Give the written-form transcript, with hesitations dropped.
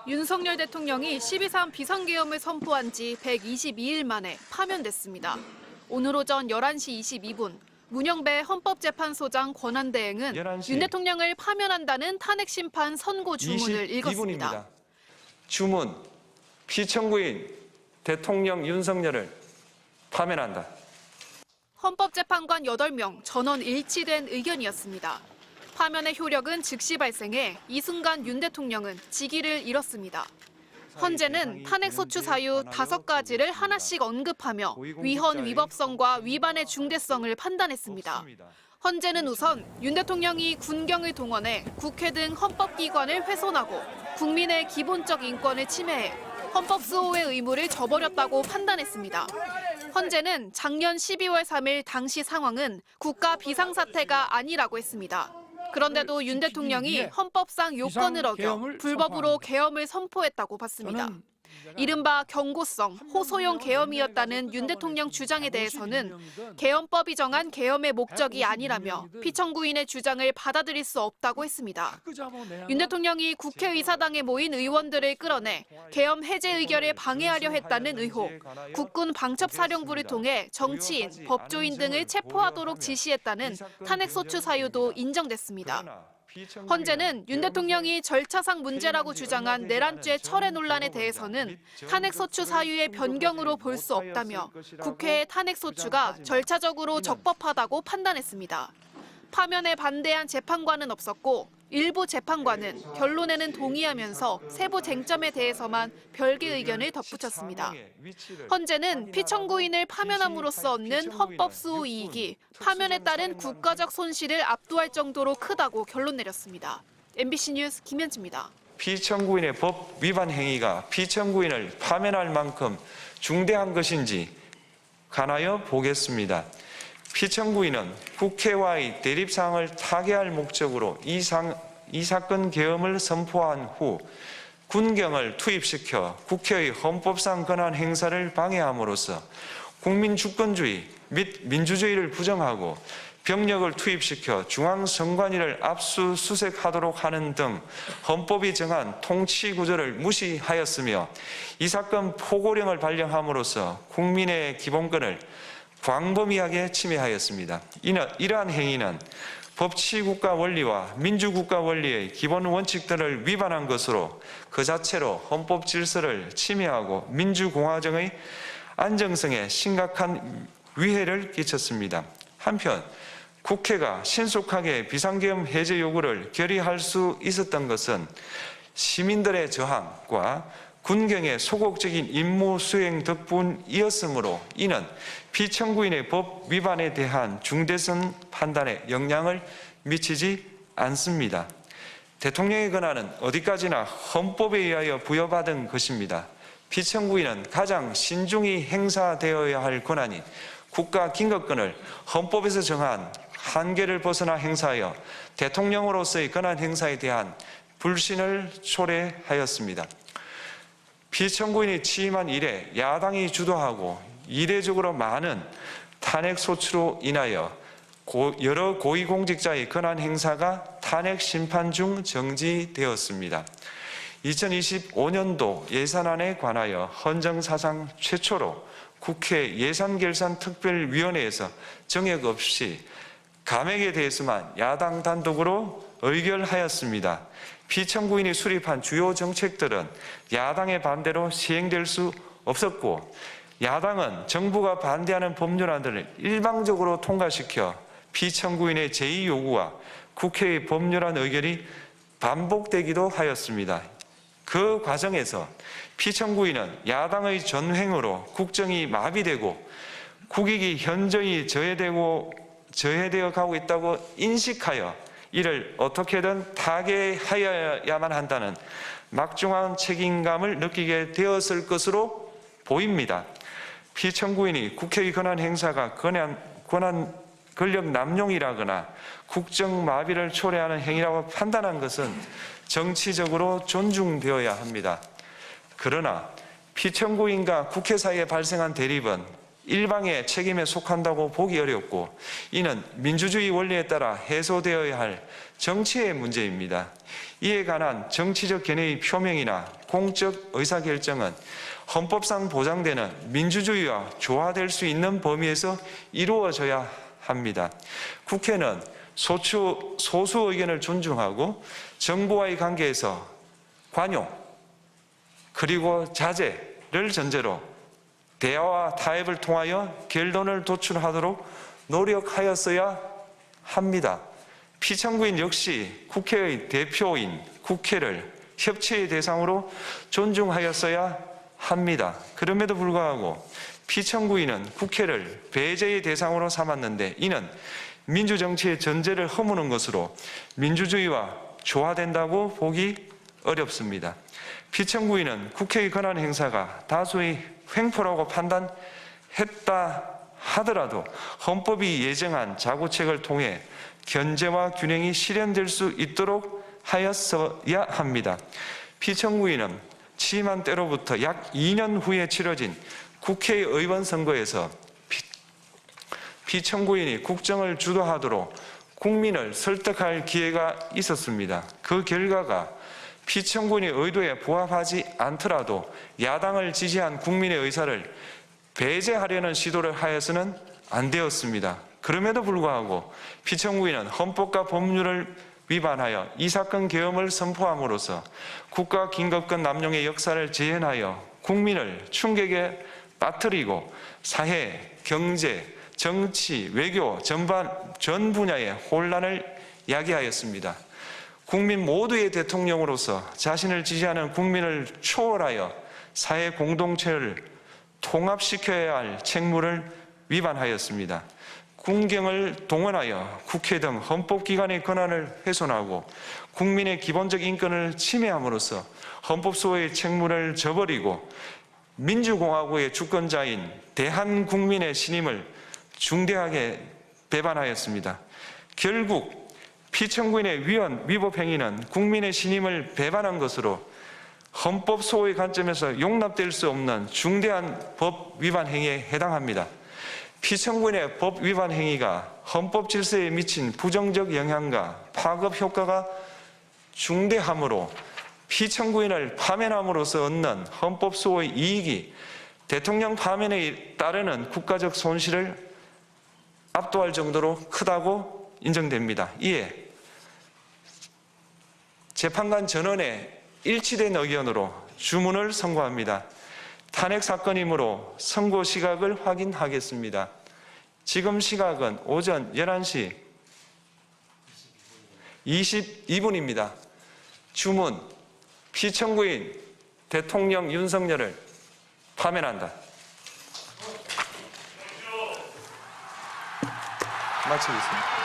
윤석열 대통령이 12.3 비상계엄을 선포한 지 122일 만에 파면됐습니다. 오늘 오전 11시 22분 문영배 헌법재판소장 권한대행은 윤 대통령을 파면한다는 탄핵심판 선고 주문을 읽었습니다. 주문, 피청구인 대통령 윤석열을 파면한다. 헌법재판관 8명 전원 일치된 의견이었습니다. 파면의 효력은 즉시 발생해 이 순간 윤 대통령은 직위를 잃었습니다. 헌재는 탄핵소추 사유 5가지를 하나씩 언급하며 위헌 위법성과 위반의 중대성을 판단했습니다. 헌재는 우선 윤 대통령이 군경을 동원해 국회 등 헌법기관을 훼손하고 국민의 기본적 인권을 침해해 헌법 수호의 의무를 저버렸다고 판단했습니다. 헌재는 작년 12월 3일 당시 상황은 국가 비상사태가 아니라고 했습니다. 그런데도 윤 대통령이 헌법상 요건을 어겨 불법으로 계엄을 선포했다고 봤습니다. 이른바 경고성, 호소용 계엄이었다는 윤 대통령 주장에 대해서는 계엄법이 정한 계엄의 목적이 아니라며 피청구인의 주장을 받아들일 수 없다고 했습니다. 윤 대통령이 국회의사당에 모인 의원들을 끌어내 계엄 해제 의결을 방해하려 했다는 의혹, 국군 방첩사령부를 통해 정치인, 법조인 등을 체포하도록 지시했다는 탄핵소추 사유도 인정됐습니다. 헌재는 윤 대통령이 절차상 문제라고 주장한 내란죄 철회 논란에 대해서는 탄핵소추 사유의 변경으로 볼 수 없다며 국회의 탄핵소추가 절차적으로 적법하다고 판단했습니다. 파면에 반대한 재판관은 없었고 일부 재판관은 결론에는 동의하면서 세부 쟁점에 대해서만 별개 의견을 덧붙였습니다. 헌재는 피청구인을 파면함으로써 얻는 헌법 수호 이익이 파면에 따른 국가적 손실을 압도할 정도로 크다고 결론 내렸습니다. MBC 뉴스 김현지입니다. 피청구인의 법 위반 행위가 피청구인을 파면할 만큼 중대한 것인지 관하여 보겠습니다. 피청구인은 국회와의 대립사항을 타개할 목적으로 이 사건 계엄을 선포한 후 군경을 투입시켜 국회의 헌법상 권한 행사를 방해함으로써 국민 주권주의 및 민주주의를 부정하고 병력을 투입시켜 중앙선관위를 압수수색하도록 하는 등 헌법이 정한 통치구조를 무시하였으며 이 사건 포고령을 발령함으로써 국민의 기본권을 광범위하게 침해하였습니다. 이러한 행위는 법치국가 원리와 민주국가 원리의 기본 원칙들을 위반한 것으로 그 자체로 헌법 질서를 침해하고 민주공화정의 안정성에 심각한 위해를 끼쳤습니다. 한편 국회가 신속하게 비상계엄 해제 요구를 결의할 수 있었던 것은 시민들의 저항과 군경의 소극적인 임무 수행 덕분이었으므로 이는 피청구인의 법 위반에 대한 중대성 판단에 영향을 미치지 않습니다. 대통령의 권한은 어디까지나 헌법에 의하여 부여받은 것입니다. 피청구인은 가장 신중히 행사되어야 할 권한인 국가긴급권을 헌법에서 정한 한계를 벗어나 행사하여 대통령으로서의 권한 행사에 대한 불신을 초래하였습니다. 피청구인이 취임한 이래 야당이 주도하고 이례적으로 많은 탄핵소추로 인하여 여러 고위공직자의 권한 행사가 탄핵 심판 중 정지되었습니다. 2025년도 예산안에 관하여 헌정사상 최초로 국회 예산결산특별위원회에서 정액 없이 감액에 대해서만 야당 단독으로 의결하였습니다. 피청구인이 수립한 주요 정책들은 야당의 반대로 시행될 수 없었고 야당은 정부가 반대하는 법률안들을 일방적으로 통과시켜 피청구인의 제의 요구와 국회의 법률안 의결이 반복되기도 하였습니다. 그 과정에서 피청구인은 야당의 전횡으로 국정이 마비되고 국익이 현저히 저해되어 가고 있다고 인식하여 이를 어떻게든 타개하여야만 한다는 막중한 책임감을 느끼게 되었을 것으로 보입니다. 피청구인이 국회의 권한 행사가 권력 남용이라거나 국정 마비를 초래하는 행위라고 판단한 것은 정치적으로 존중되어야 합니다. 그러나 피청구인과 국회 사이에 발생한 대립은 일방의 책임에 속한다고 보기 어렵고 이는 민주주의 원리에 따라 해소되어야 할 정치의 문제입니다. 이에 관한 정치적 견해의 표명이나 공적 의사결정은 헌법상 보장되는 민주주의와 조화될 수 있는 범위에서 이루어져야 합니다. 국회는 소수 의견을 존중하고 정부와의 관계에서 관용 그리고 자제를 전제로 대화와 타협을 통하여 결론을 도출하도록 노력하였어야 합니다. 피청구인 역시 국회의 대표인 국회를 협치의 대상으로 존중하였어야 합니다. 그럼에도 불구하고 피청구인은 국회를 배제의 대상으로 삼았는데 이는 민주정치의 전제를 허무는 것으로 민주주의와 조화된다고 보기 어렵습니다. 피청구인은 국회의 권한 행사가 다수의 횡포라고 판단했다 하더라도 헌법이 예정한 자구책을 통해 견제와 균형이 실현될 수 있도록 하였어야 합니다. 피청구인은 취임한 때로부터 약 2년 후에 치러진 국회의원 선거에서 피청구인이 국정을 주도하도록 국민을 설득할 기회가 있었습니다. 그 결과가 피청구인의 의도에 부합하지 않더라도 야당을 지지한 국민의 의사를 배제하려는 시도를 하여서는 안 되었습니다. 그럼에도 불구하고 피청구인은 헌법과 법률을 위반하여 이 사건 계엄을 선포함으로써 국가 긴급권 남용의 역사를 재현하여 국민을 충격에 빠뜨리고 사회, 경제, 정치, 외교 전 분야의 혼란을 야기하였습니다. 국민 모두의 대통령으로서 자신을 지지하는 국민을 초월하여 사회 공동체를 통합시켜야 할 책무를 위반하였습니다. 군경을 동원하여 국회 등 헌법기관의 권한을 훼손하고 국민의 기본적 인권을 침해함으로써 헌법소의 책무를 저버리고 민주공화국의 주권자인 대한국민의 신임을 중대하게 배반하였습니다. 결국 피청구인의 위법 행위는 국민의 신임을 배반한 것으로 헌법 소호의 관점에서 용납될 수 없는 중대한 법 위반 행위에 해당합니다. 피청구인의 법 위반 행위가 헌법 질서에 미친 부정적 영향과 파급 효과가 중대하므로 피청구인을 파면함으로써 얻는 헌법 소호의 이익이 대통령 파면에 따르는 국가적 손실을 압도할 정도로 크다고 인정됩니다. 이에 재판관 전원의 일치된 의견으로 주문을 선고합니다. 탄핵 사건이므로 선고 시각을 확인하겠습니다. 지금 시각은 오전 11시 22분입니다. 주문, 피청구인 대통령 윤석열을 파면한다. 마치겠습니다.